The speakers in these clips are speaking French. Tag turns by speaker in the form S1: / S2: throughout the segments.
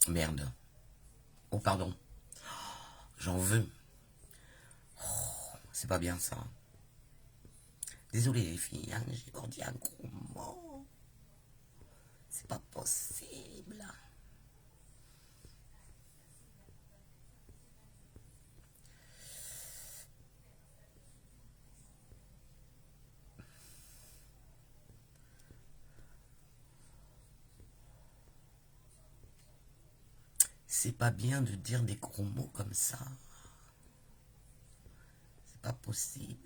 S1: Merde. Oh, pardon. J'en veux. C'est pas bien ça. Désolé les filles, hein, j'ai encore dit un gros mot. C'est pas possible. C'est pas bien de dire des gros mots comme ça. C'est pas possible.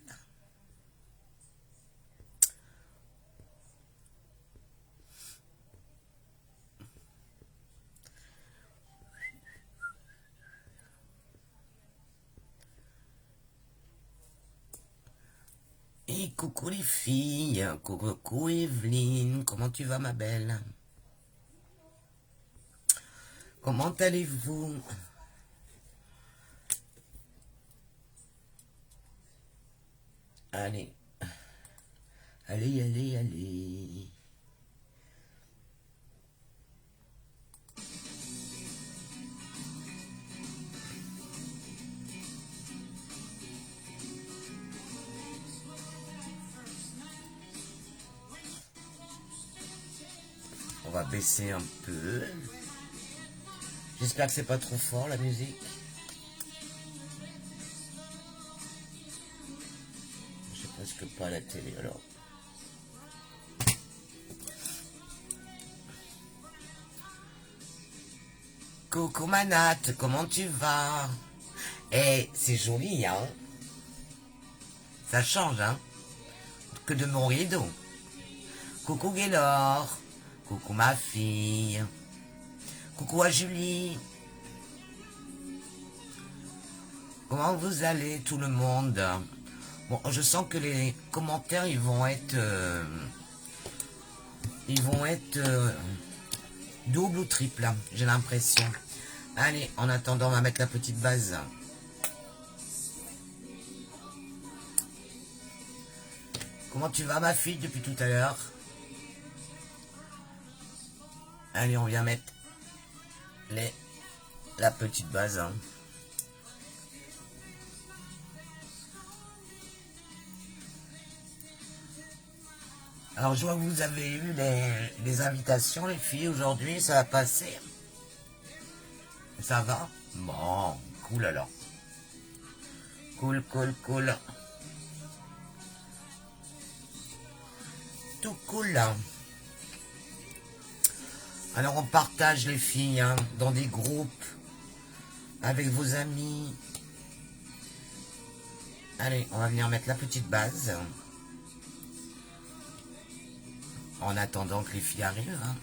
S1: Et coucou les filles, coucou Evelyne, comment tu vas ma belle? Comment allez-vous? Allez, allez, allez, allez. On va baisser un peu. J'espère que c'est pas trop fort la musique. Je sais presque pas la télé alors. Coucou Manate, comment tu vas? Eh, c'est joli, hein? Ça change, hein? Que de mon rideau. Coucou Gaylor. Coucou ma fille. Coucou à Julie. Comment vous allez tout le monde? Bon, je sens que les commentaires, ils vont être double ou triple, hein, j'ai l'impression. Allez, en attendant, on va mettre la petite base. Comment tu vas ma fille depuis tout à l'heure? Allez, on vient mettre la petite base. Hein. Alors, je vois que vous avez eu les invitations, les filles, aujourd'hui. Ça va passer? Ça va? Bon, cool alors. Cool, cool, cool. Tout cool. Hein. Alors, on partage les filles hein, dans des groupes avec vos amis. Allez, on va venir mettre la petite base. En attendant que les filles arrivent. Hein.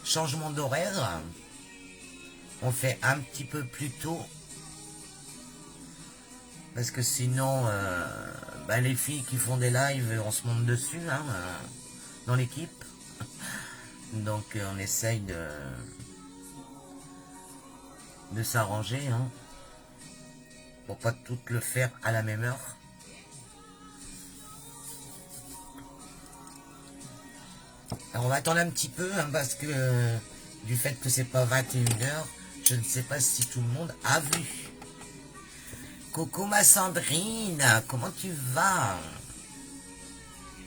S1: Changement d'horaire. On fait un petit peu plus tôt. Parce que sinon, les filles qui font des lives, on se monte dessus, hein, dans l'équipe. Donc on essaye de s'arranger, hein, pour pas toutes le faire à la même heure. Alors on va attendre un petit peu, hein, parce que du fait que c'est pas 21h, je ne sais pas si tout le monde a vu. Coucou ma Sandrine, comment tu vas?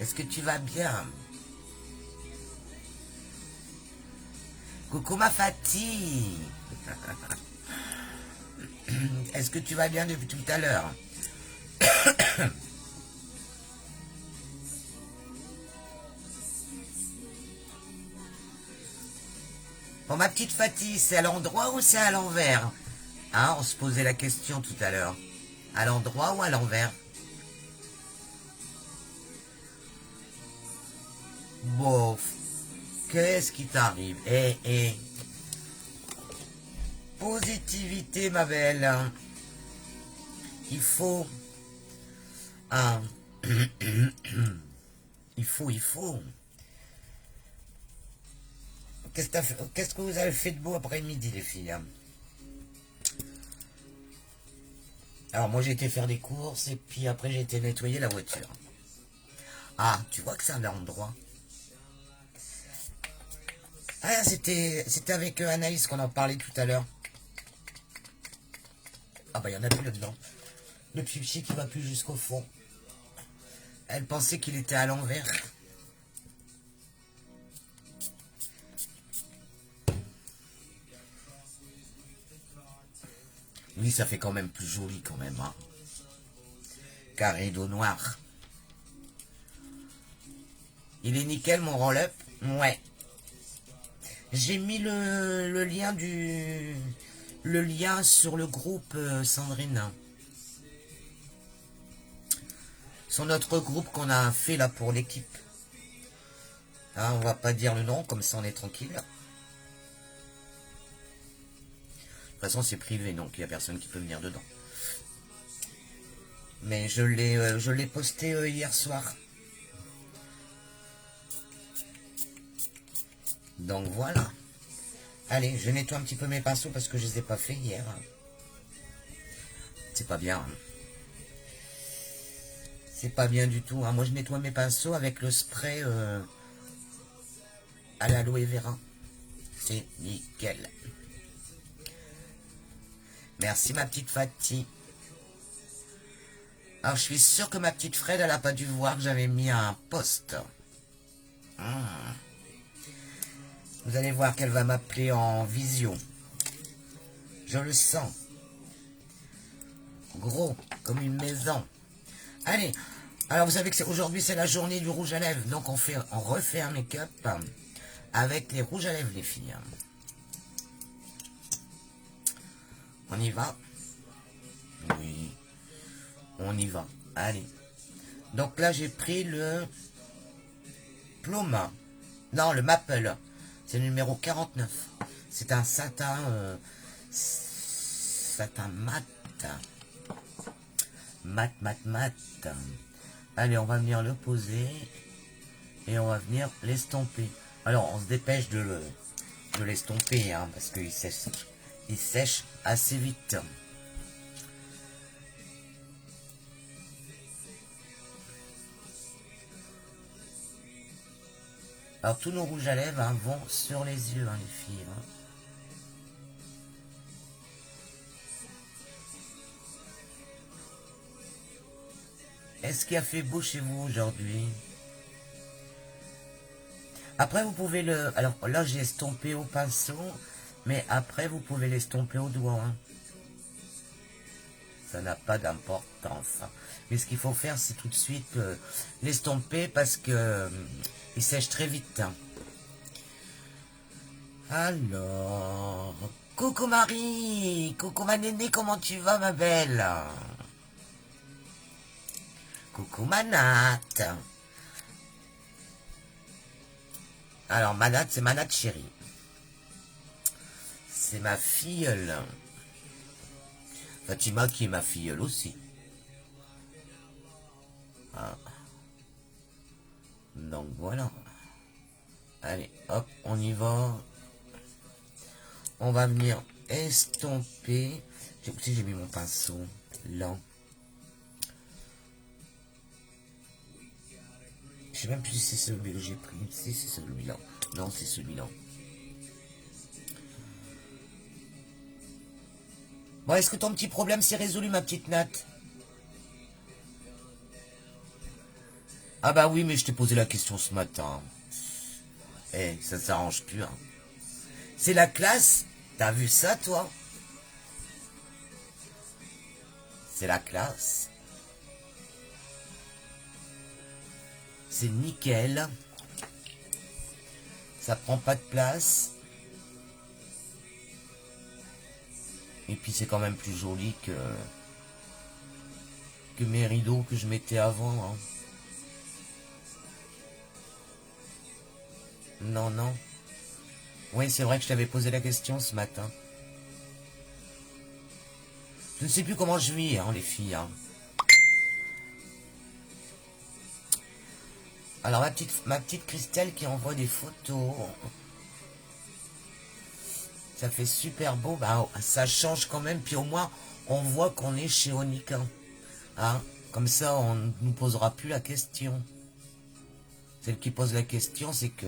S1: Est-ce que tu vas bien? Coucou ma Fatih. Est-ce que tu vas bien depuis tout à l'heure? Bon, ma petite Fatih, c'est à l'endroit ou c'est à l'envers? Hein, on se posait la question tout à l'heure. À l'endroit ou à l'envers? Bof. Qu'est-ce qui t'arrive? Positivité, ma belle. Il faut... Ah. il faut. Qu'est-ce que vous avez fait de beau après-midi, les filles? Alors, moi, j'ai été faire des courses et puis après, j'ai été nettoyer la voiture. Ah, tu vois que c'est un endroit. Ah, c'était avec Anaïs qu'on en parlait tout à l'heure. Ah bah, il y en a plus là-dedans. Le pipi qui va plus jusqu'au fond. Elle pensait qu'il était à l'envers. Oui, ça fait quand même plus joli quand même. Hein. Carré d'eau noire. Il est nickel mon roll-up. Ouais. J'ai mis le lien le lien sur le groupe Sandrine. Sur notre groupe qu'on a fait là pour l'équipe. Hein, on va pas dire le nom, comme ça on est tranquille. De toute façon c'est privé, donc il n'y a personne qui peut venir dedans. Mais je l'ai posté hier soir. Donc voilà. Allez, je nettoie un petit peu mes pinceaux parce que je les ai pas fait hier. C'est pas bien. C'est pas bien du tout. Hein. Moi je nettoie mes pinceaux avec le spray à l'aloe vera. C'est nickel. Merci ma petite Fatih. Alors je suis sûr que ma petite Fred, elle a pas dû voir que j'avais mis un post. Vous allez voir qu'elle va m'appeler en visio. Je le sens. Gros, comme une maison. Allez, alors vous savez que aujourd'hui c'est la journée du rouge à lèvres. Donc on refait un make-up avec les rouges à lèvres les filles. On y va? Oui, on y va. Allez. Donc là j'ai pris le Ploma. Non, le Maple. C'est le numéro 49. C'est un satin satin mat. Mat. Allez, on va venir le poser et on va venir l'estomper. Alors, on se dépêche de l'estomper, hein, parce qu'il sèche assez vite. Alors, tous nos rouges à lèvres hein, vont sur les yeux, hein, les filles. Hein. Est-ce qu'il a fait beau chez vous aujourd'hui? Après, vous pouvez le... Alors là, j'ai estompé au pinceau, mais après, vous pouvez l'estomper au doigt. Hein. Ça n'a pas d'importance. Hein. Mais ce qu'il faut faire, c'est tout de suite l'estomper parce que il sèche très vite. Hein. Alors... Coucou Marie! Coucou ma néné, comment tu vas ma belle? Coucou Manat! Alors Manat, c'est Manat chérie. C'est ma filleule. Fatima qui est ma filleule aussi. Ah. Donc voilà. Allez, hop, on y va. On va venir estomper. J'ai mis mon pinceau là. Je sais même plus si c'est celui que j'ai pris. Si c'est celui-là. Non, c'est celui-là. Bon, est-ce que ton petit problème s'est résolu, ma petite Nat? Ah bah oui, mais je t'ai posé la question ce matin. Eh, ça s'arrange plus, hein. C'est la classe. T'as vu ça, toi? C'est la classe. C'est nickel. Ça prend pas de place. Et puis c'est quand même plus joli que mes rideaux que je mettais avant. Hein. Non, non. Oui, c'est vrai que je t'avais posé la question ce matin. Je ne sais plus comment je vis, hein, les filles. Hein. Alors, ma petite Christelle qui envoie des photos. Ça fait super beau. Bah, ça change quand même. Puis au moins, on voit qu'on est chez Onika. Hein. Comme ça, on ne nous posera plus la question. Celle qui pose la question, c'est que...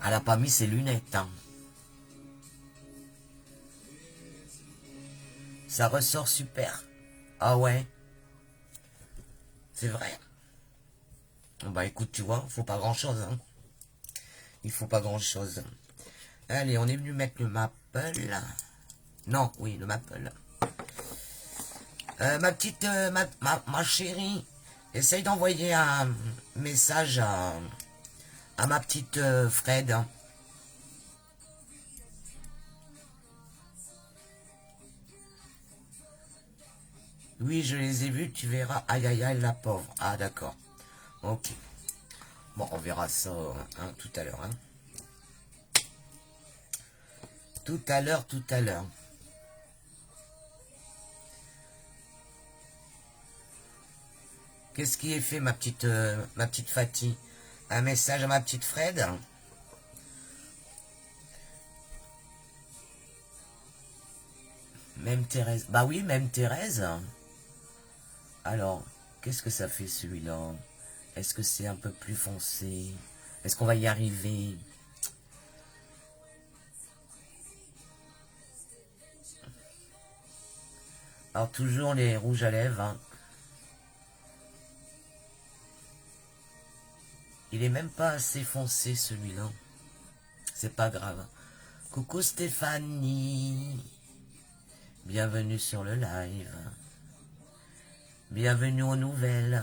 S1: Elle a pas mis ses lunettes, hein. Ça ressort super. Ah ouais. C'est vrai. Bah écoute, tu vois, faut pas grand chose, hein. Il faut pas grand chose. Allez, on est venu mettre le maple. Non, oui, le maple. Ma petite, ma chérie, essaye d'envoyer un message à ma petite Fred. Oui, je les ai vus, tu verras. Aïe, aïe, aïe, la pauvre. Ah, d'accord. Ok. Bon, on verra ça hein, tout à l'heure. Hein. Tout à l'heure, tout à l'heure. Qu'est-ce qui est fait, ma petite Fatih? Un message à ma petite Fred? Même Thérèse. Bah oui, même Thérèse. Alors, qu'est-ce que ça fait celui-là? Est-ce que c'est un peu plus foncé? Est-ce qu'on va y arriver? Alors, toujours les rouges à lèvres. Hein. Il est même pas assez foncé celui-là. C'est pas grave. Coucou Stéphanie. Bienvenue sur le live. Bienvenue aux nouvelles.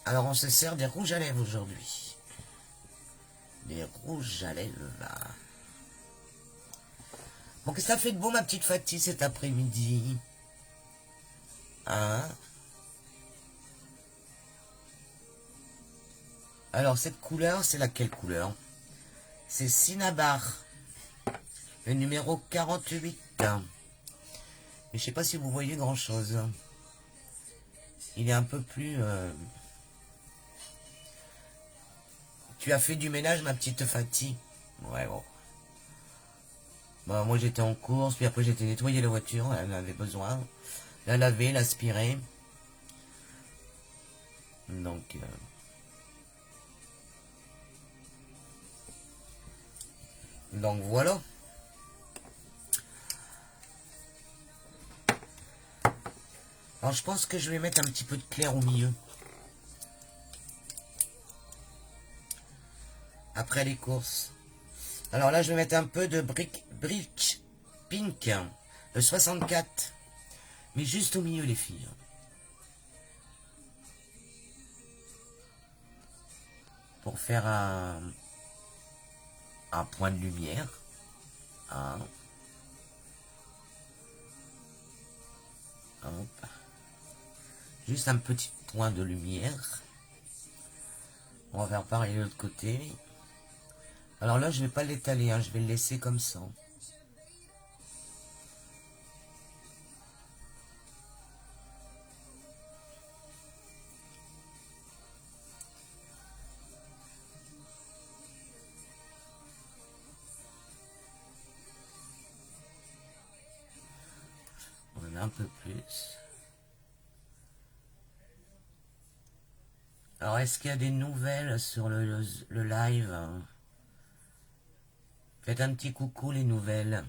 S1: Alors on se sert des rouges à lèvres aujourd'hui. Des rouges à lèvres. Bon, qu'est-ce que ça fait de beau ma petite Fatih cet après-midi? Hein? Alors cette couleur, c'est laquelle couleur? C'est Cinnabar. Le numéro 48. Mais je sais pas si vous voyez grand chose. Il est un peu plus... Tu as fait du ménage ma petite Fatih? Ouais bon. Bah, moi j'étais en course, puis après j'étais nettoyer la voiture, elle en avait besoin. La laver, l'aspirer. Donc... Donc voilà. Alors je pense que je vais mettre un petit peu de clair au milieu. Après les courses. Alors là je vais mettre un peu de brick pink. Le 64. Mais juste au milieu les filles. Pour faire un point de lumière. Hein. Hop. Juste un petit point de lumière. On va faire pareil de l'autre côté. Alors là, je vais pas l'étaler, hein, je vais le laisser comme ça. On en a un peu plus. Alors, est-ce qu'il y a des nouvelles sur le live? Faites un petit coucou les nouvelles.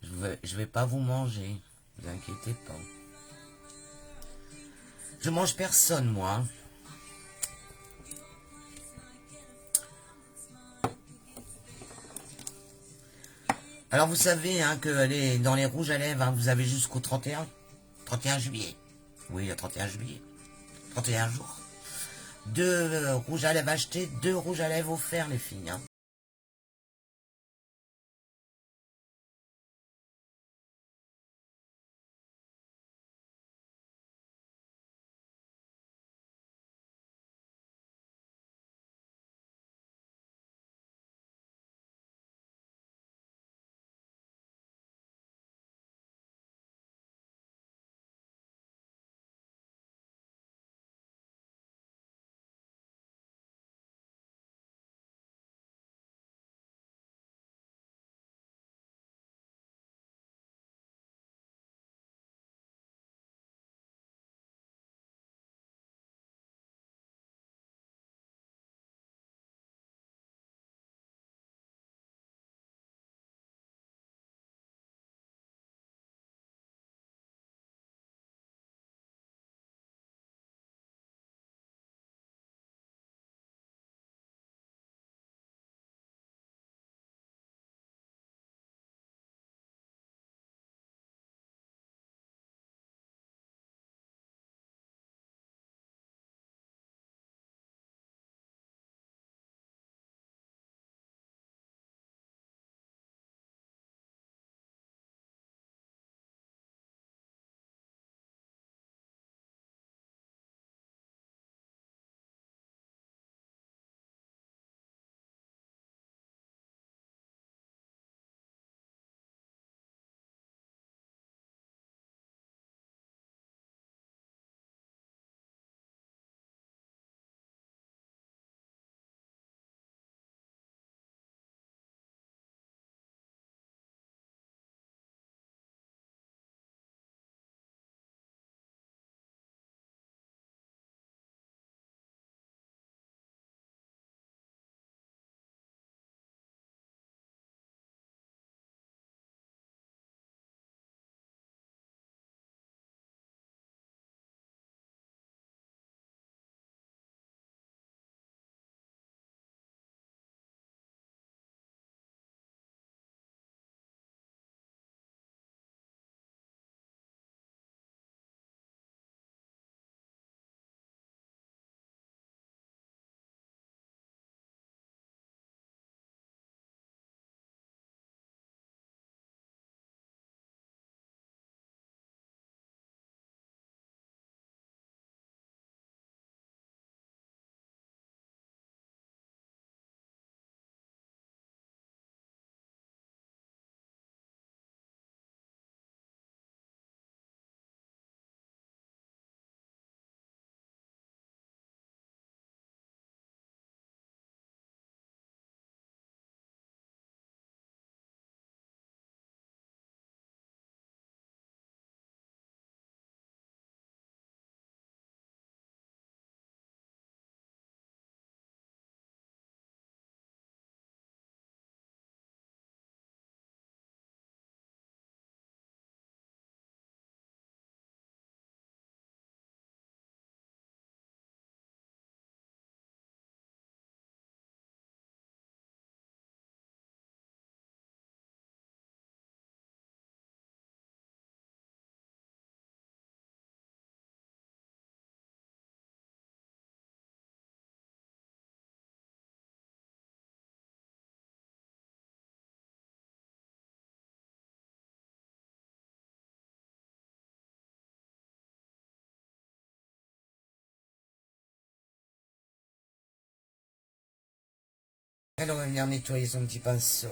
S1: Je vais pas vous manger, ne vous inquiétez pas. Je mange personne, moi. Alors vous savez hein, que dans les rouges à lèvres, hein, vous avez jusqu'au 31 juillet. Oui, le 31 juillet. 31 jours. 2 rouges à lèvres achetés, 2 rouges à lèvres offerts les filles. Hein. Elle, on va venir nettoyer son petit pinceau.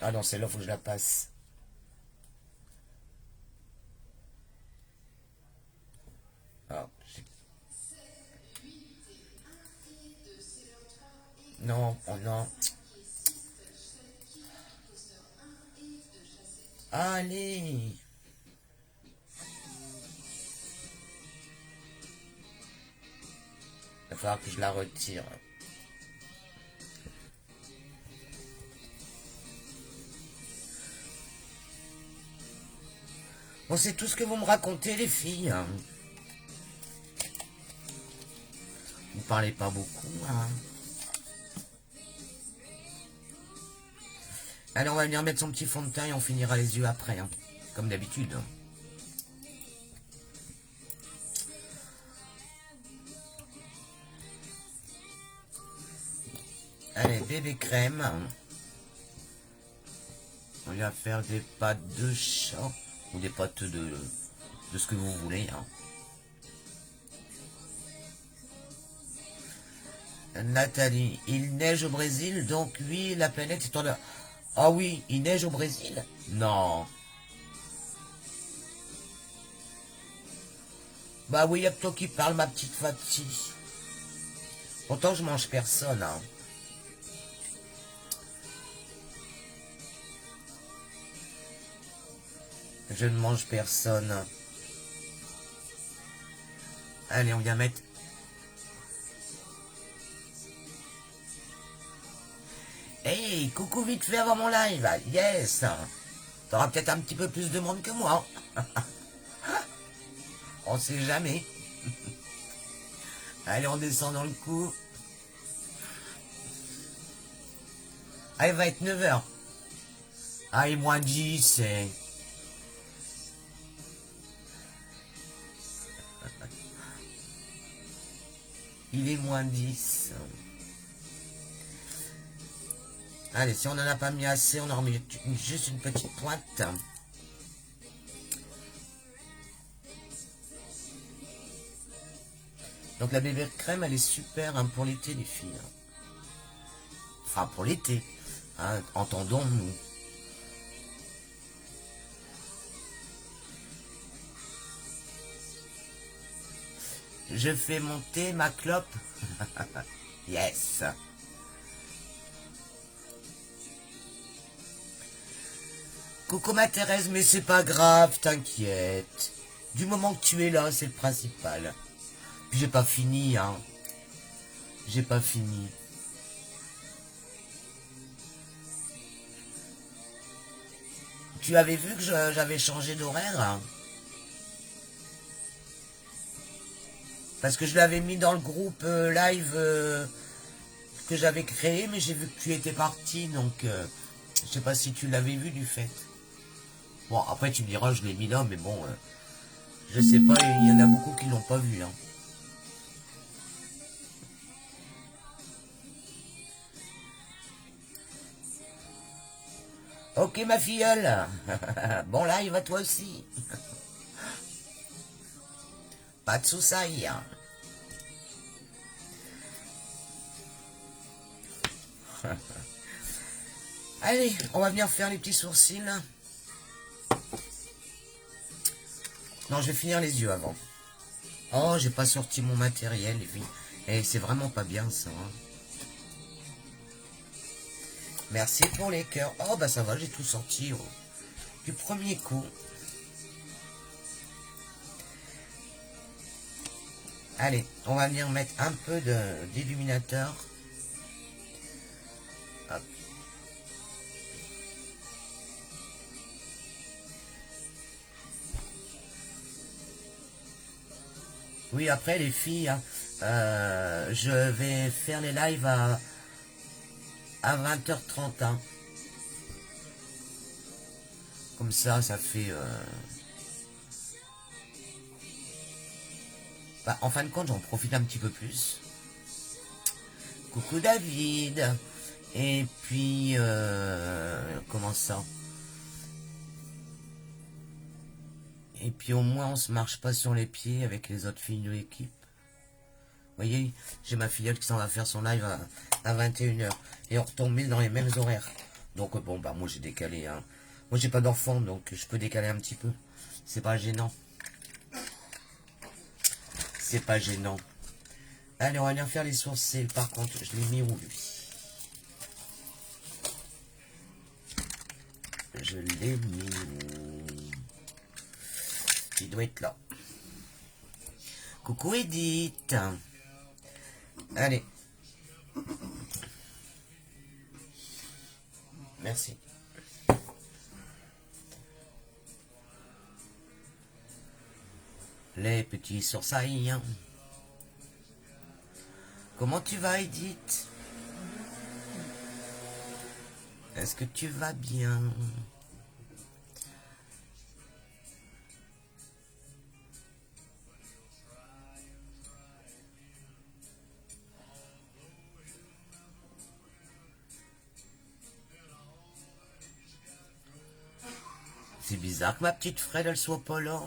S1: Ah non, celle-là, faut que je la passe. Ah, non, oh non. Allez. Il va falloir que je la retire. Bon, c'est tout ce que vous me racontez, les filles. Vous parlez pas beaucoup, hein. Allez, on va venir mettre son petit fond de teint et on finira les yeux après, hein. Comme d'habitude. Allez, bébé crème. On va faire des pâtes de chat. Ou des pâtes de ce que vous voulez, hein. Nathalie, il neige au Brésil, donc oui, la planète est en... Ah oui, il neige au Brésil? Non. Bah oui, y a que toi qui parle, ma petite Fatih. Pourtant, je mange personne, hein. Je ne mange personne. Allez, on vient mettre... Hey, coucou vite fait avant mon live. Yes. T'auras peut-être un petit peu plus de monde que moi. On sait jamais. Allez, on descend dans le coup. Ah, il va être 9h. Ah, il est moins 10, c'est... Il est moins 10. Allez, si on n'en a pas mis assez, on en remet juste une petite pointe. Donc la bébé crème, elle est super, hein, pour l'été, les filles. Enfin, pour l'été. Hein, entendons-nous. Je fais monter ma clope. Yes. Coucou ma Thérèse, mais c'est pas grave, t'inquiète. Du moment que tu es là, c'est le principal. Puis j'ai pas fini, hein. J'ai pas fini. Tu avais vu que j'avais changé d'horaire, hein? Parce que je l'avais mis dans le groupe live que j'avais créé, mais j'ai vu que tu étais parti, donc je sais pas si tu l'avais vu du fait. Bon, après tu me diras, je l'ai mis là, mais bon, je sais pas, il y en a beaucoup qui l'ont pas vu, hein. Ok ma filleule. Bon live à toi aussi. Pas de soucis, hein. Allez, on va venir faire les petits sourcils. Non, je vais finir les yeux avant. Oh, j'ai pas sorti mon matériel, les filles. Et c'est vraiment pas bien, ça, hein. Merci pour les cœurs. Oh, bah ça va, j'ai tout sorti du premier coup. Allez, on va venir mettre un peu d'illuminateur. Hop. Oui, après les filles, hein, je vais faire les lives à 20h30. Hein. Comme ça fait... Bah, en fin de compte, j'en profite un petit peu plus. Coucou David. Et puis... comment ça? Et puis au moins on se marche pas sur les pieds avec les autres filles de l'équipe. Vous voyez, j'ai ma filleule qui s'en va faire son live à 21h. Et on retombe dans les mêmes horaires. Donc bon, bah moi j'ai décalé. Hein. Moi j'ai pas d'enfant, donc je peux décaler un petit peu. C'est pas gênant. C'est pas gênant. Allez, on va bien faire les sourcils. Par contre, je l'ai mis où, lui? Je l'ai mis où? Il doit être là. Coucou Edith. Allez. Merci. Les petits sourcils. Comment tu vas, Edith? Est-ce que tu vas bien? C'est bizarre que ma petite Fred, elle soit pas là.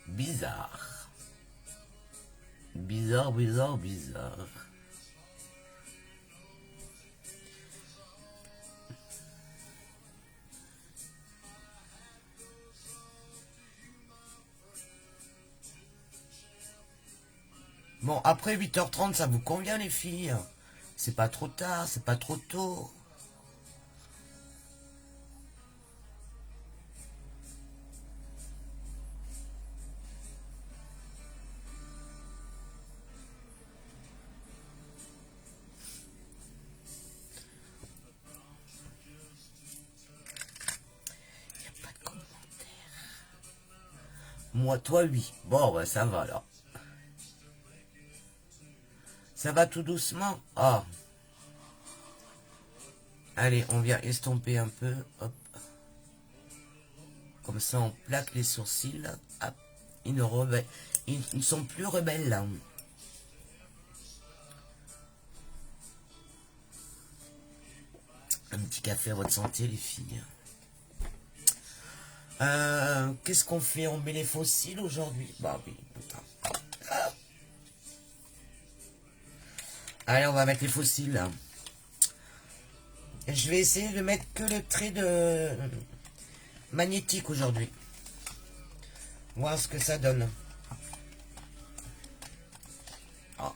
S1: Bizarre. Bizarre, bizarre, bizarre. Bon, après 8h30, ça vous convient, les filles? C'est pas trop tard, c'est pas trop tôt. Y a pas de commentaire. Moi, toi, oui. Bon, bah, ça va, là. Ça va tout doucement? Ah. Allez, on vient estomper un peu. Hop. Comme ça, on plaque les sourcils. Hop. Ils ne sont plus rebelles, là. Un petit café à votre santé, les filles. Qu'est-ce qu'on fait? On met les fossiles aujourd'hui? Bah oui, putain. Allez, on va mettre les fossiles. Je vais essayer de mettre que le trait de magnétique aujourd'hui. Voir ce que ça donne. Ah.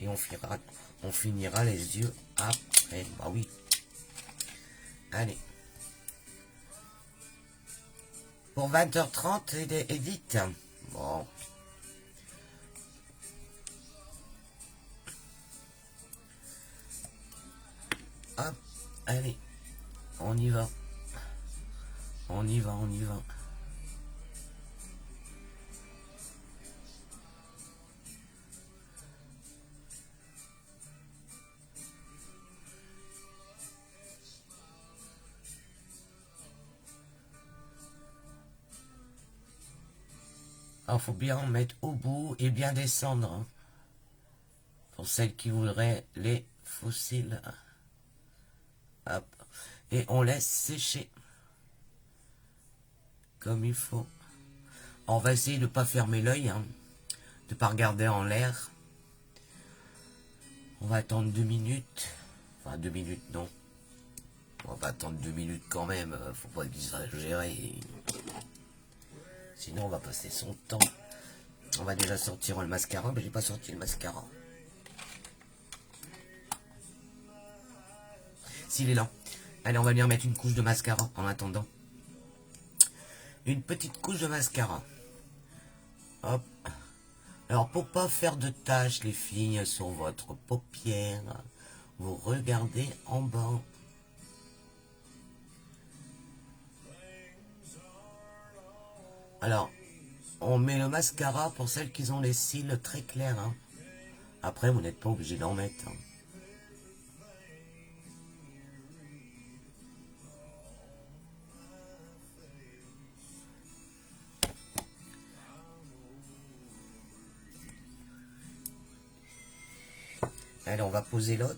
S1: Et on finira les yeux après. Bah oui. Allez. Pour 20h30, Edith. Bon. Hop. Allez. On y va. On y va, on y va. Alors, faut bien en mettre au bout et bien descendre. Hein, pour celles qui voudraient les fossiles. Hop. Et on laisse sécher. Comme il faut. On va essayer de ne pas fermer l'œil. Hein, de ne pas regarder en l'air. On va attendre 2 minutes. Enfin, 2 minutes, non. On va attendre 2 minutes quand même. Faut pas exagérer. Sinon, on va passer son temps. On va déjà sortir le mascara. Mais j'ai pas sorti le mascara. S'il est là. Allez, on va bien mettre une couche de mascara en attendant. Une petite couche de mascara. Hop. Alors, pour pas faire de taches, les filles, sur votre paupière, vous regardez en bas. Alors, on met le mascara pour celles qui ont les cils très clairs. Hein. Après, vous n'êtes pas obligé d'en mettre. Hein. Allez, on va poser l'autre.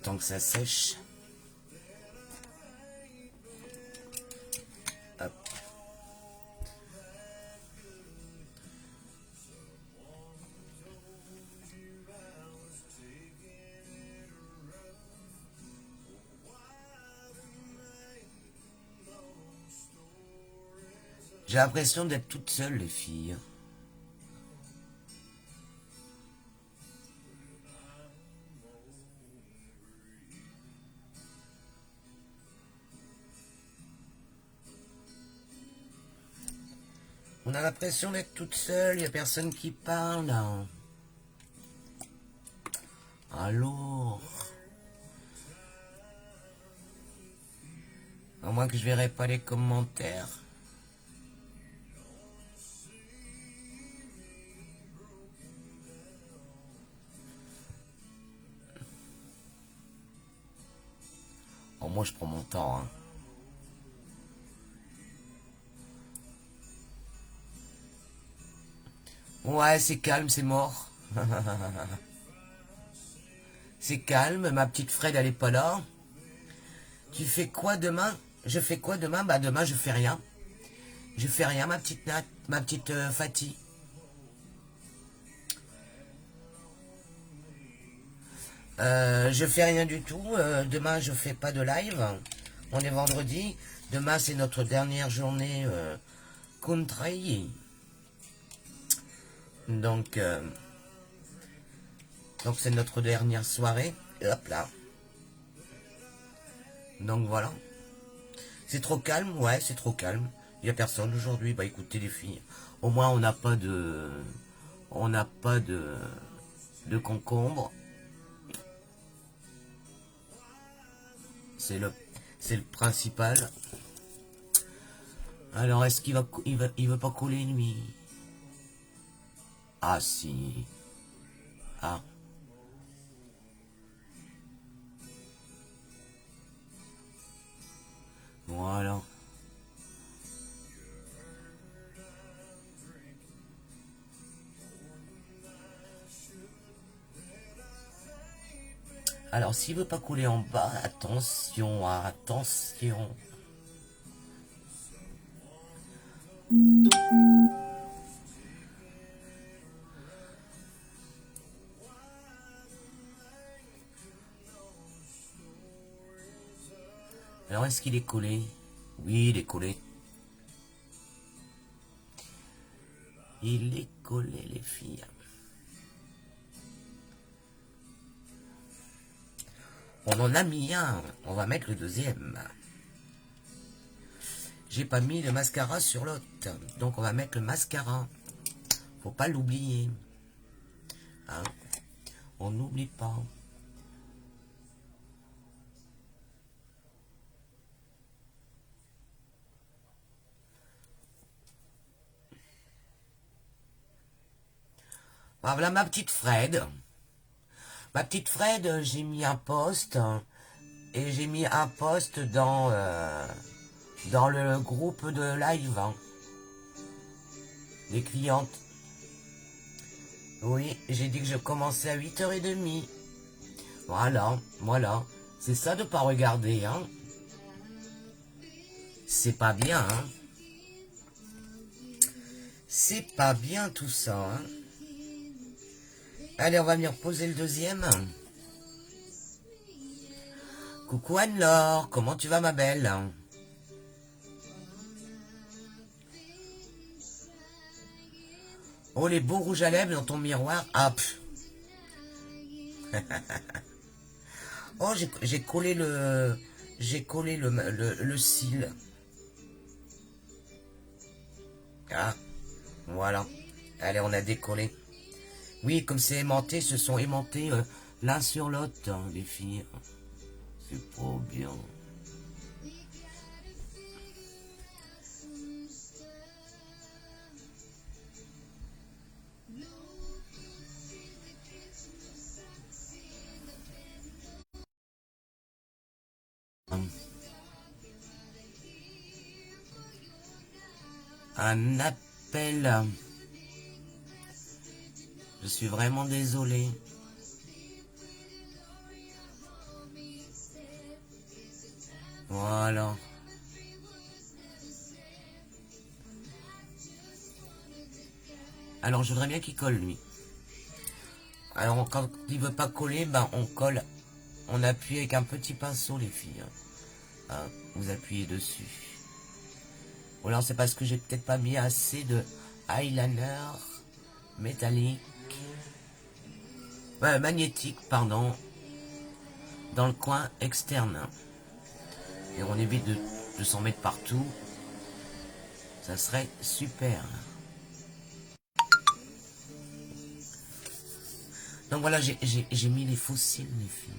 S1: temps que ça sèche. Hop. J'ai l'impression d'être toute seule, les filles. On a l'impression d'être toute seule, il n'y a personne qui parle. Alors, à moins que je verrai pas les commentaires. Oh, moi je prends mon temps, hein. Ouais, c'est calme, c'est mort. C'est calme, ma petite Fred, elle est pas là. Tu fais quoi demain? Je fais quoi demain? Bah demain, je fais rien. Je fais rien, ma petite Nat, ma petite Fatih. Je fais rien du tout. Demain, je fais pas de live. On est vendredi. Demain, c'est notre dernière journée country. Donc c'est notre dernière soirée. Et hop là. Donc voilà. C'est trop calme, ouais, c'est trop calme. Il n'y a personne aujourd'hui. Bah écoutez les filles, au moins on n'a pas de concombre. C'est le principal. Alors est-ce qu'il il veut pas couler lui? Ah si. Ah. Voilà. Alors, s'il veut pas couler en bas, attention, attention. Alors, est-ce qu'il est collé? Oui, il est collé. Il est collé, les filles. On en a mis un. On va mettre le deuxième. J'ai pas mis le mascara sur l'autre. Donc, on va mettre le mascara. Faut pas l'oublier. Hein? On n'oublie pas. Voilà ma petite Fred. Ma petite Fred, j'ai mis un post. Et j'ai mis un post dans le groupe de live. Hein, les clientes. Oui, j'ai dit que je commençais à 8h30. Voilà, voilà. C'est ça de pas regarder, hein. C'est pas bien, hein. C'est pas bien tout ça, hein. Allez, on va venir poser le deuxième. Coucou Anne-Laure, comment tu vas ma belle? Oh, les beaux rouges à lèvres dans ton miroir. Ah, oh, j'ai collé le... J'ai collé le cil. Ah, voilà. Allez, on a décollé. Oui, comme c'est aimanté, se sont aimantés l'un sur l'autre, hein, les filles. C'est pas bien. Un appel. Je suis vraiment désolé. Voilà. Alors, je voudrais bien qu'il colle, lui. Alors, quand il veut pas coller, ben, on colle. On appuie avec un petit pinceau, les filles. Hein, vous appuyez dessus. Ou alors, c'est parce que j'ai peut-être pas mis assez de eyeliner métallique. Ouais, magnétique, pardon. Dans le coin externe. Et on évite de s'en mettre partout. Ça serait super. Donc voilà, j'ai mis les fossiles, les filles.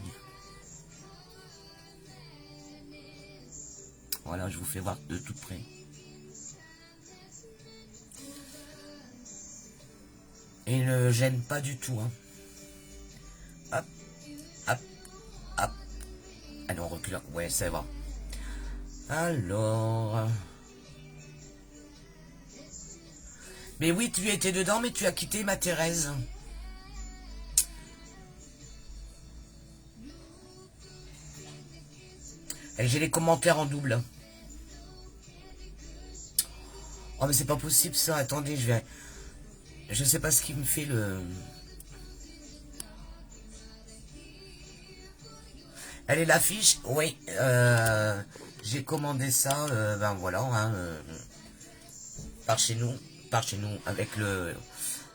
S1: Voilà, je vous fais voir de tout près. Et il ne gêne pas du tout. Hein. Hop, hop, hop. Allez, on recule. Ouais, ça va. Alors... Mais oui, tu étais dedans, mais tu as quitté ma Thérèse. Et j'ai les commentaires en double. Oh, mais c'est pas possible ça. Attendez, je vais... Je sais pas ce qui me fait le... Elle est l'affiche. Oui. J'ai commandé ça. Ben voilà. Hein, par chez nous. Par chez nous. Avec le...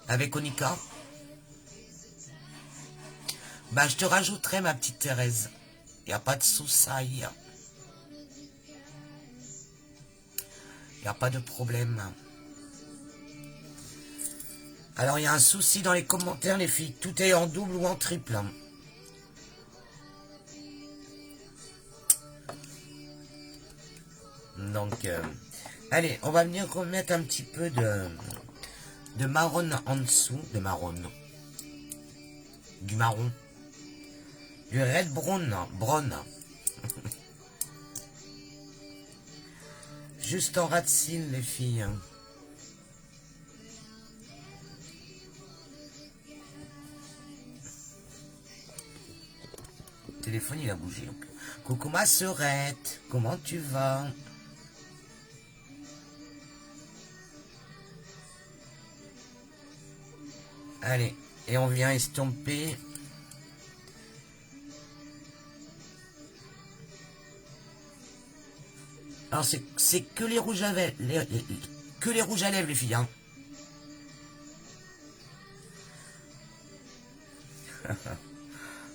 S1: Avec Onika. Bah, je te rajouterai ma petite Thérèse. Il n'y a pas de souci. Il n'y a pas de problème. Alors, il y a un souci dans les commentaires, les filles. Tout est en double ou en triple. Donc, allez, on va venir remettre un petit peu de marron en dessous. De marron. Du marron. Du red brown. Brown. Juste en ras de cils, les filles. Le téléphone, il a bougé. Coucou ma sœurette. Comment tu vas? Allez, et on vient estomper. Alors c'est que les rouges à lèvres, que les rouges à lèvres, les filles. Hein.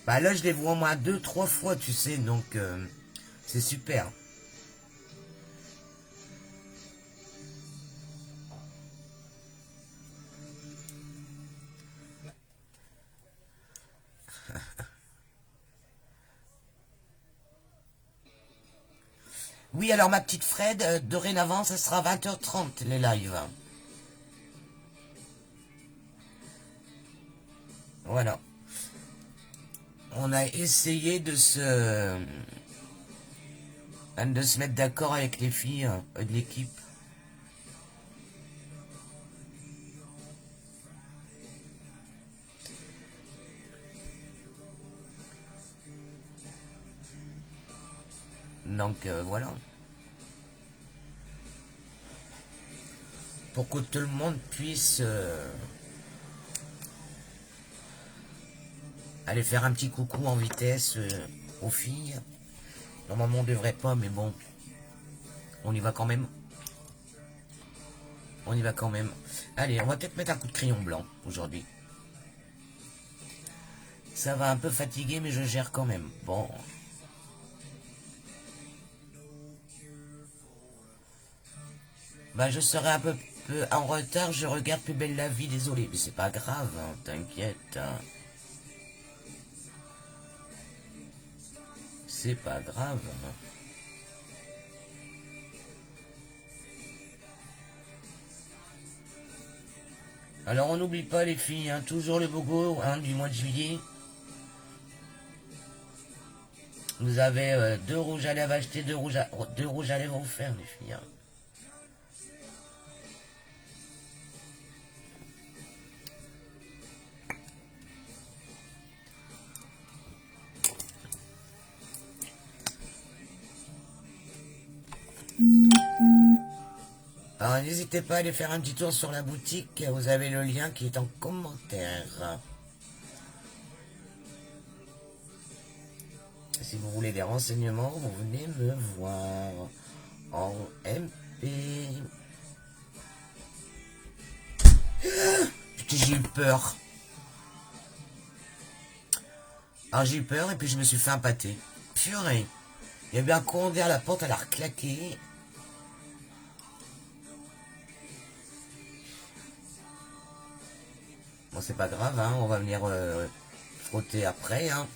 S1: Bah là, je les vois au moins 2-3 fois, tu sais, donc c'est super. Oui, alors ma petite Fred, dorénavant, ça sera 20h30 les lives. Voilà. On a essayé de se mettre d'accord avec les filles de l'équipe. Donc voilà. Pour que tout le monde puisse aller faire un petit coucou en vitesse aux filles. Normalement on devrait pas, mais bon. On y va quand même. On y va quand même. Allez, on va peut-être mettre un coup de crayon blanc aujourd'hui. Ça va un peu fatiguer, mais je gère quand même. Bon. Bah, je serai un peu en retard. Je regarde Plus belle la vie, désolé. Mais c'est pas grave, hein, t'inquiète. Hein. C'est pas grave. Hein. Alors, on n'oublie pas, les filles, hein, toujours le BOGO hein, du mois de juillet. Vous avez 2 rouges à lèvres achetés, 2 rouges à lèvres offerts, les filles. Hein. Alors n'hésitez pas à aller faire un petit tour sur la boutique, vous avez le lien qui est en commentaire. Si vous voulez des renseignements, vous venez me voir en MP. Putain, j'ai eu peur. Alors j'ai eu peur et puis je me suis fait un pâté. Purée. Il y avait un courant d'air, la porte elle a reclaqué. Bon c'est pas grave, hein, on va venir frotter après. Hein.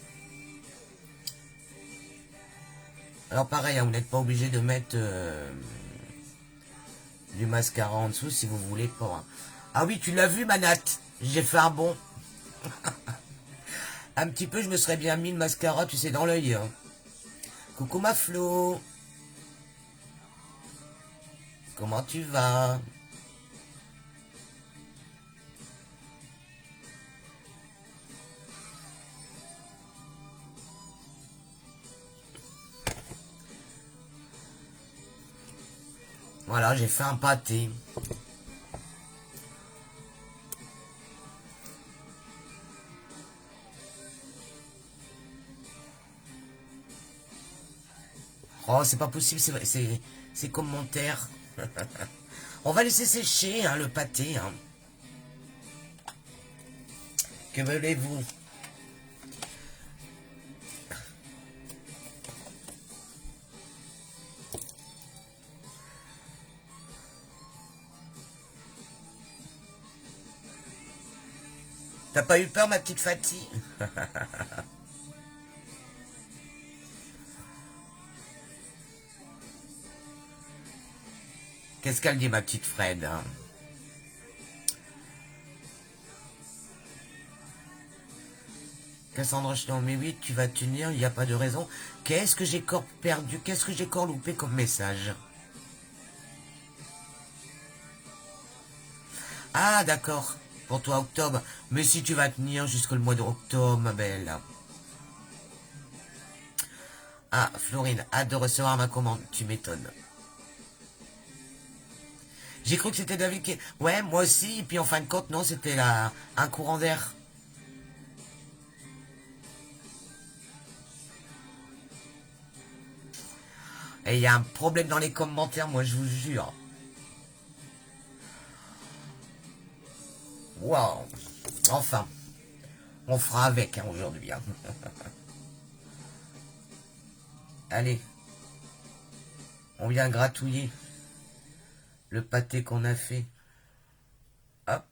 S1: Alors pareil, hein, vous n'êtes pas obligé de mettre du mascara en dessous si vous voulez pas. Hein. Ah oui, tu l'as vu Manat, j'ai fait un bond. Un petit peu, je me serais bien mis le mascara, tu sais, dans l'œil. Hein. Coucou ma Flo. Comment tu vas? Voilà, j'ai fait un pâté. Oh, c'est pas possible, c'est commentaire. On va laisser sécher hein, le pâté. Hein. Que voulez-vous? T'as pas eu peur, ma petite Fatih? Qu'est-ce qu'elle dit, ma petite Fred hein? Cassandra Chnon, mais oui, tu vas tenir, il n'y a pas de raison. Qu'est-ce que j'ai corps perdu? Qu'est-ce que j'ai corps loupé comme message? Ah, d'accord. Pour toi, octobre. Mais si tu vas tenir jusqu'au mois d'octobre, ma belle. Ah, Florine, hâte de recevoir ma commande. Tu m'étonnes. J'ai cru que c'était David qui... Ouais, moi aussi. Et puis en fin de compte, non, c'était un courant d'air. Et il y a un problème dans les commentaires, moi, je vous jure. Waouh. Enfin. On fera avec hein, aujourd'hui. Hein. Allez. On vient gratouiller le pâté qu'on a fait. Hop.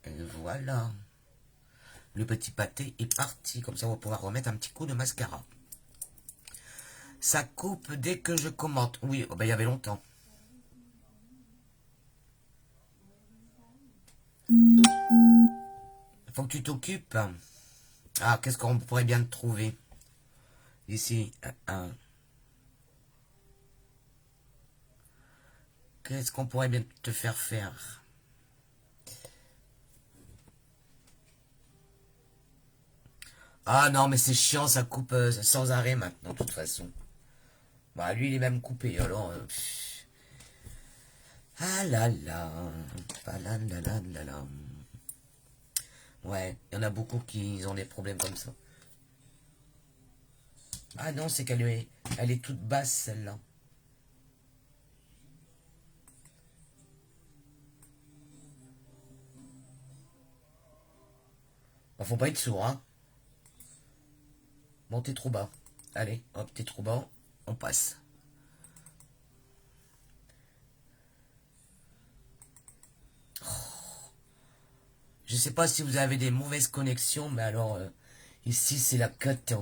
S1: Et voilà. Le petit pâté est parti. Comme ça, on va pouvoir remettre un petit coup de mascara. Ça coupe dès que je commente. Oui, oh ben, il y avait longtemps. Faut que tu t'occupes. Ah, qu'est-ce qu'on pourrait bien te trouver? Ici, qu'est-ce qu'on pourrait bien te faire faire? Ah non, mais c'est chiant, ça coupe sans arrêt maintenant, de toute façon. Bah, lui, il est même coupé, alors... Ah là là, ah là là là là là. Ouais, il y en a beaucoup qui ont des problèmes comme ça. Ah non, c'est elle est toute basse, celle-là. Bon, faut pas être sourd, hein. Bon, t'es trop bas. Allez, hop, t'es trop bas, on passe. Je sais pas si vous avez des mauvaises connexions, mais alors, ici, c'est la cote.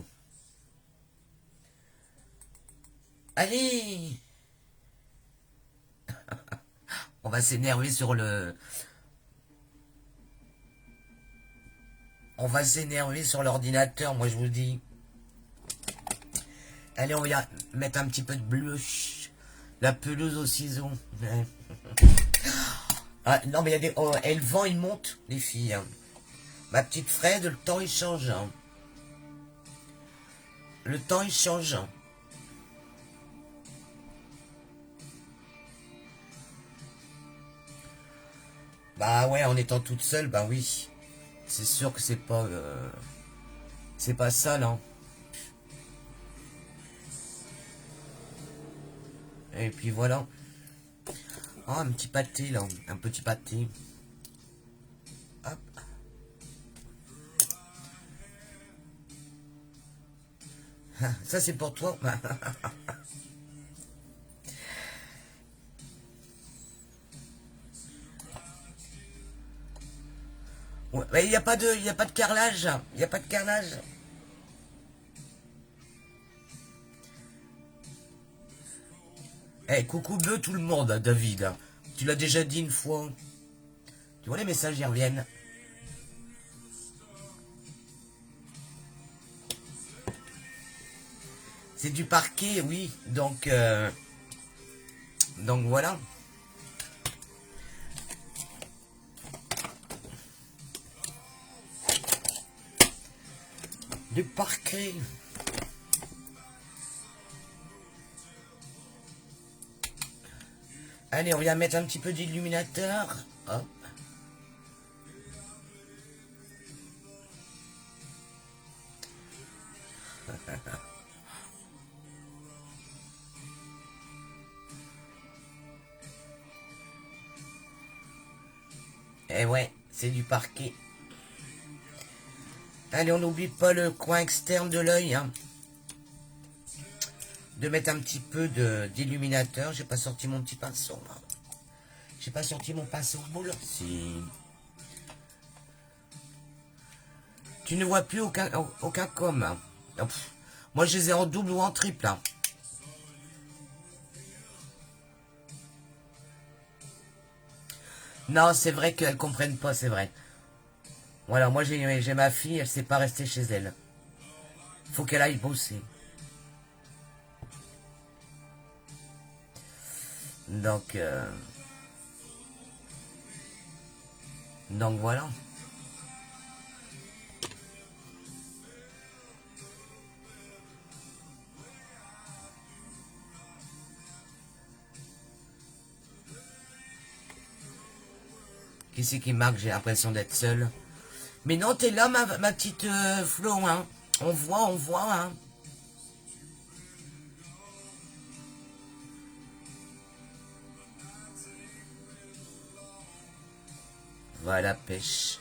S1: Allez! On va s'énerver sur le... On va s'énerver sur l'ordinateur, moi je vous dis. Allez, on va mettre un petit peu de blush. La pelouse au ciseau. Ah, non, mais il y a des... Oh, et le vent, il monte, les filles. Ma petite Fred, le temps, il change. Le temps, il change. Bah ouais, en étant toute seule, bah oui. C'est sûr que c'est pas ça, non. Et puis voilà. Oh, un petit pâté, là. Un petit pâté. Hop. Ça, c'est pour toi. Ouais, mais il n'y a pas de, il y a pas de carrelage. Il n'y a pas de carrelage. Eh, coucou de tout le monde, David. Tu l'as déjà dit une fois. Tu vois, les messages, ils reviennent. C'est du parquet, oui. Donc voilà. Du parquet. Allez, on vient mettre un petit peu d'illuminateur. Hop. Et ouais, c'est du parquet. Allez, on n'oublie pas le coin externe de l'œil. Hein. De mettre un petit peu d'illuminateur. J'ai pas sorti mon petit pinceau. J'ai pas sorti mon pinceau boule. Si. Tu ne vois plus aucun com. Hein. Oh, moi, je les ai en double ou en triple. Hein. Non, c'est vrai qu'elles comprennent pas, c'est vrai. Voilà, moi j'ai ma fille, elle sait pas rester chez elle. Faut qu'elle aille bosser. Donc, donc voilà. Qui c'est qui marque? J'ai l'impression d'être seule. Mais non, t'es là, ma petite Flo, hein. On voit, hein. Voilà, pêche.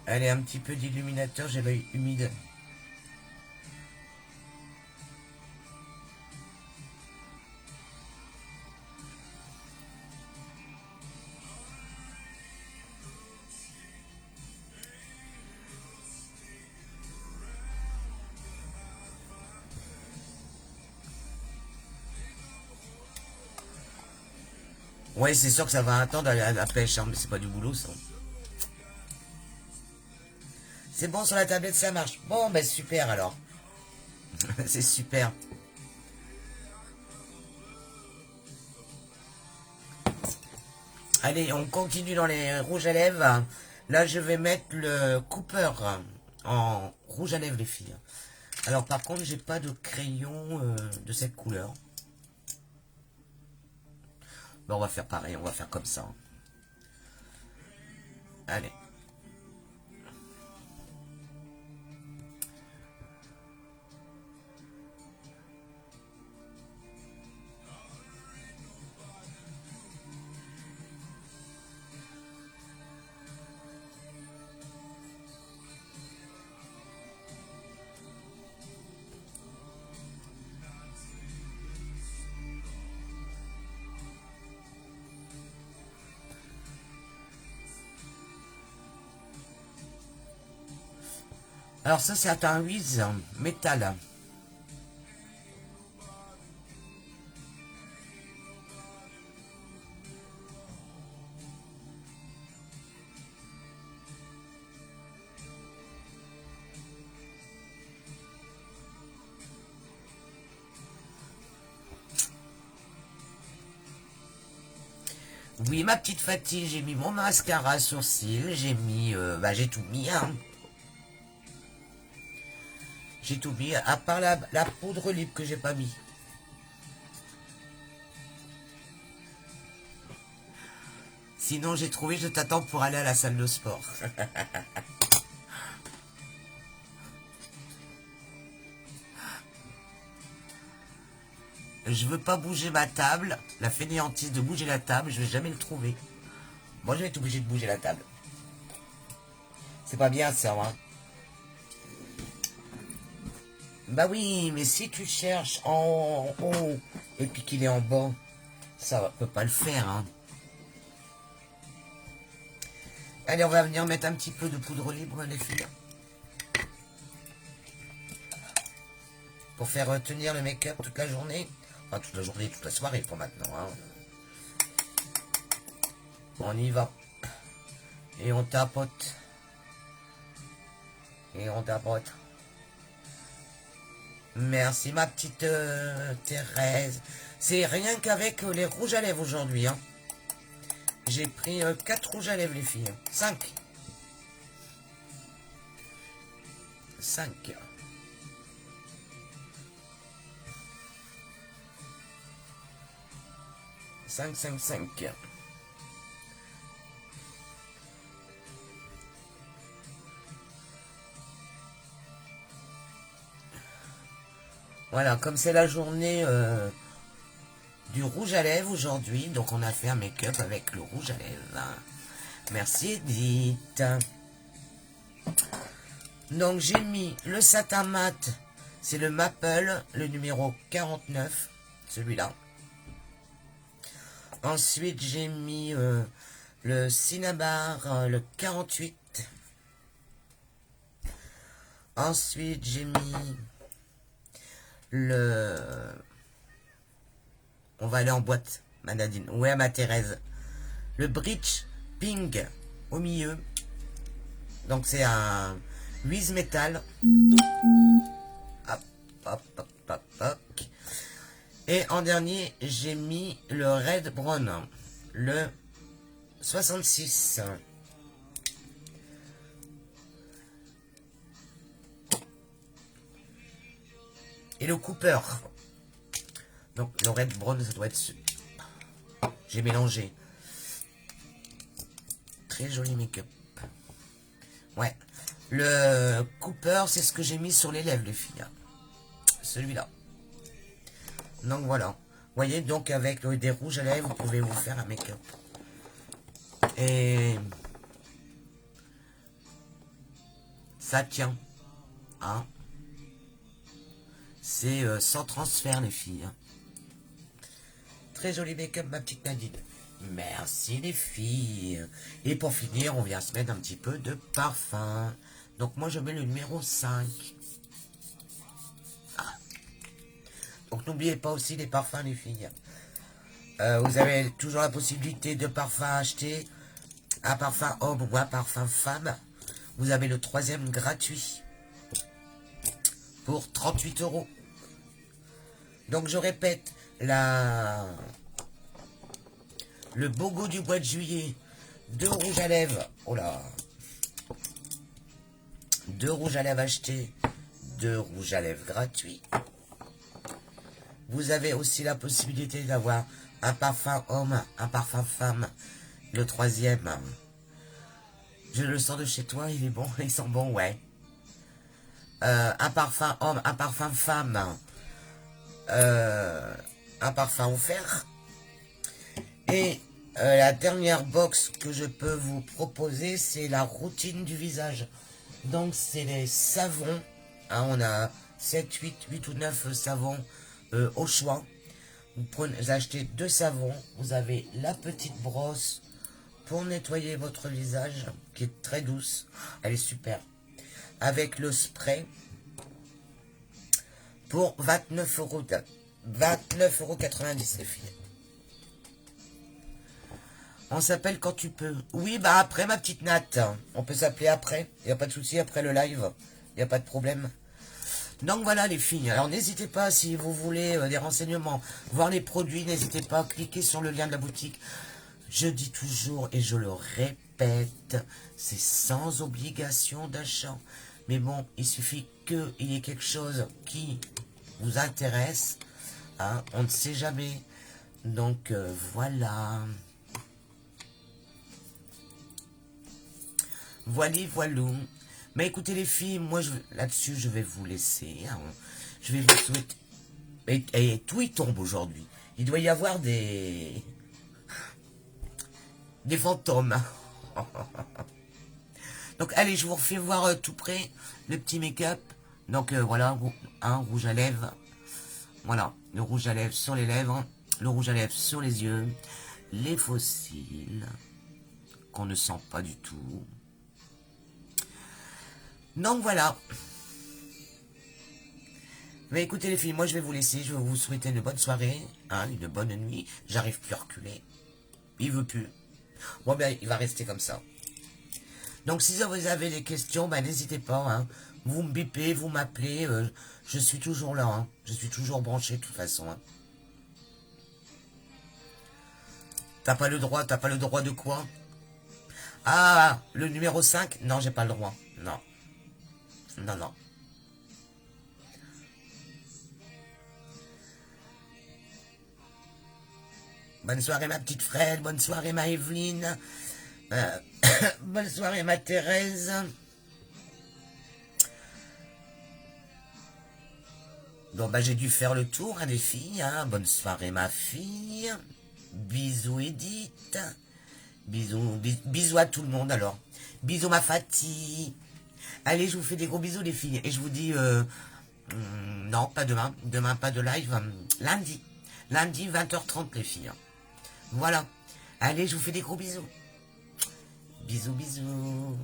S1: Allez, un petit peu d'illuminateur, j'ai l'œil humide. Ouais, c'est sûr que ça va attendre à la pêche, hein, mais c'est pas du boulot, ça. C'est bon, sur la tablette, ça marche. Bon, ben super, alors. C'est super. Allez, on continue dans les rouges à lèvres. Là, je vais mettre le Cooper en rouge à lèvres, les filles. Alors, par contre, j'ai pas de crayon de cette couleur. Bon, on va faire pareil, on va faire comme ça. Allez. Alors ça, c'est un Wiz métal. Oui, ma petite Fatih, j'ai mis mon mascara sourcil, j'ai mis, j'ai tout mis, hein. J'ai tout mis, à part la poudre libre que j'ai pas mis. Sinon, j'ai trouvé, je t'attends pour aller à la salle de sport. Je veux pas bouger ma table. La fainéantise de bouger la table, je vais jamais le trouver. Moi, je vais être obligé de bouger la table. C'est pas bien ça, hein. Bah oui, mais si tu cherches en haut et puis qu'il est en bas, ça peut pas le faire, hein. Allez, on va venir mettre un petit peu de poudre libre, les filles. Pour faire tenir le make-up toute la journée. Enfin, toute la journée, toute la soirée pour maintenant, hein. On y va. Et on tapote. Et on tapote. Merci ma petite Thérèse. C'est rien qu'avec les rouges à lèvres aujourd'hui, hein. J'ai pris 4 rouges à lèvres, les filles. 5. 5. Voilà, comme c'est la journée du rouge à lèvres aujourd'hui, donc on a fait un make-up avec le rouge à lèvres. Merci Edith. Donc j'ai mis le satin mat, c'est le Maple, le numéro 49, celui-là. Ensuite j'ai mis le Cinnabar, le 48. Ensuite j'ai mis le... On va aller en boîte, ma Nadine. Ouais, ma Thérèse. Le Bridge Pink au milieu. Donc c'est un Wiz Metal. Hop, hop, hop, hop, hop. Et en dernier, j'ai mis le Red Brown. Le 66. Et le Cooper. Donc le Red Brown, ça doit être... J'ai mélangé. Très joli make-up. Ouais. Le Cooper, c'est ce que j'ai mis sur les lèvres, les filles. Celui-là. Donc voilà. Vous voyez, donc avec des rouges à lèvres, vous pouvez vous faire un make-up. Et... ça tient. Hein. C'est sans transfert, les filles. Très joli make-up, ma petite Nadine. Merci, les filles. Et pour finir, on vient se mettre un petit peu de parfum. Donc moi, je mets le numéro 5. Ah. Donc n'oubliez pas aussi les parfums, les filles. Vous avez toujours la possibilité de parfum à acheter. Un parfum homme ou un parfum femme. Vous avez le 3e gratuit. Pour 38 €. Donc je répète, le BOGO du mois de juillet, 2 rouges à lèvres, oh là, 2 rouges à lèvres achetés, 2 rouges à lèvres gratuits. Vous avez aussi la possibilité d'avoir un parfum homme, un parfum femme, le 3e. Je le sens de chez toi, il est bon, il sent bon, ouais. Un parfum homme, un parfum femme, un parfum offert. Et la dernière box que je peux vous proposer, c'est la routine du visage. Donc c'est les savons. Hein, on a 7, 8 ou 9 savons au choix. Vous achetez 2 savons. Vous avez la petite brosse pour nettoyer votre visage, qui est très douce. Elle est super. Avec le spray pour 29,90 €, les filles. On s'appelle quand tu peux. Oui, bah après, ma petite Nat. On peut s'appeler après. Il n'y a pas de souci, après le live. Il n'y a pas de problème. Donc voilà, les filles. Alors n'hésitez pas, si vous voulez des renseignements, voir les produits, n'hésitez pas à cliquer sur le lien de la boutique. Je dis toujours, et je le répète, c'est sans obligation d'achat. Mais bon, il suffit qu'il y ait quelque chose qui vous intéresse. Hein, on ne sait jamais. Donc, voilà. Voilou. Mais écoutez les filles, moi là-dessus je vais vous laisser. Hein. Je vais vous souhaiter... Et tout y tombe aujourd'hui. Il doit y avoir des fantômes. Donc allez, je vous refais voir tout près le petit make-up. Donc voilà, un rouge à lèvres. Voilà, le rouge à lèvres sur les lèvres, le rouge à lèvres sur les yeux, les faux cils qu'on ne sent pas du tout. Donc voilà. Mais écoutez les filles, moi je vais vous laisser, je vais vous souhaiter une bonne soirée, hein, une bonne nuit. J'arrive plus à reculer. Il veut plus. Bon ben il va rester comme ça. Donc si vous avez des questions, ben n'hésitez pas, hein. Vous me bipez, vous m'appelez, je suis toujours là, hein. Je suis toujours branché de toute façon. Hein. T'as pas le droit de quoi? Ah, le numéro 5? Non, j'ai pas le droit. Non. Non, non. Bonne soirée ma petite Fred, bonne soirée ma Evelyne, bonne soirée ma Thérèse. Bon bah j'ai dû faire le tour hein, des filles, hein. Bonne soirée ma fille, bisous Edith, bisous à tout le monde alors, bisous ma Fatih. Allez je vous fais des gros bisous les filles, et je vous dis, non pas demain pas de live, lundi 20h30 les filles. Voilà. Allez, je vous fais des gros bisous. Bisous, bisous.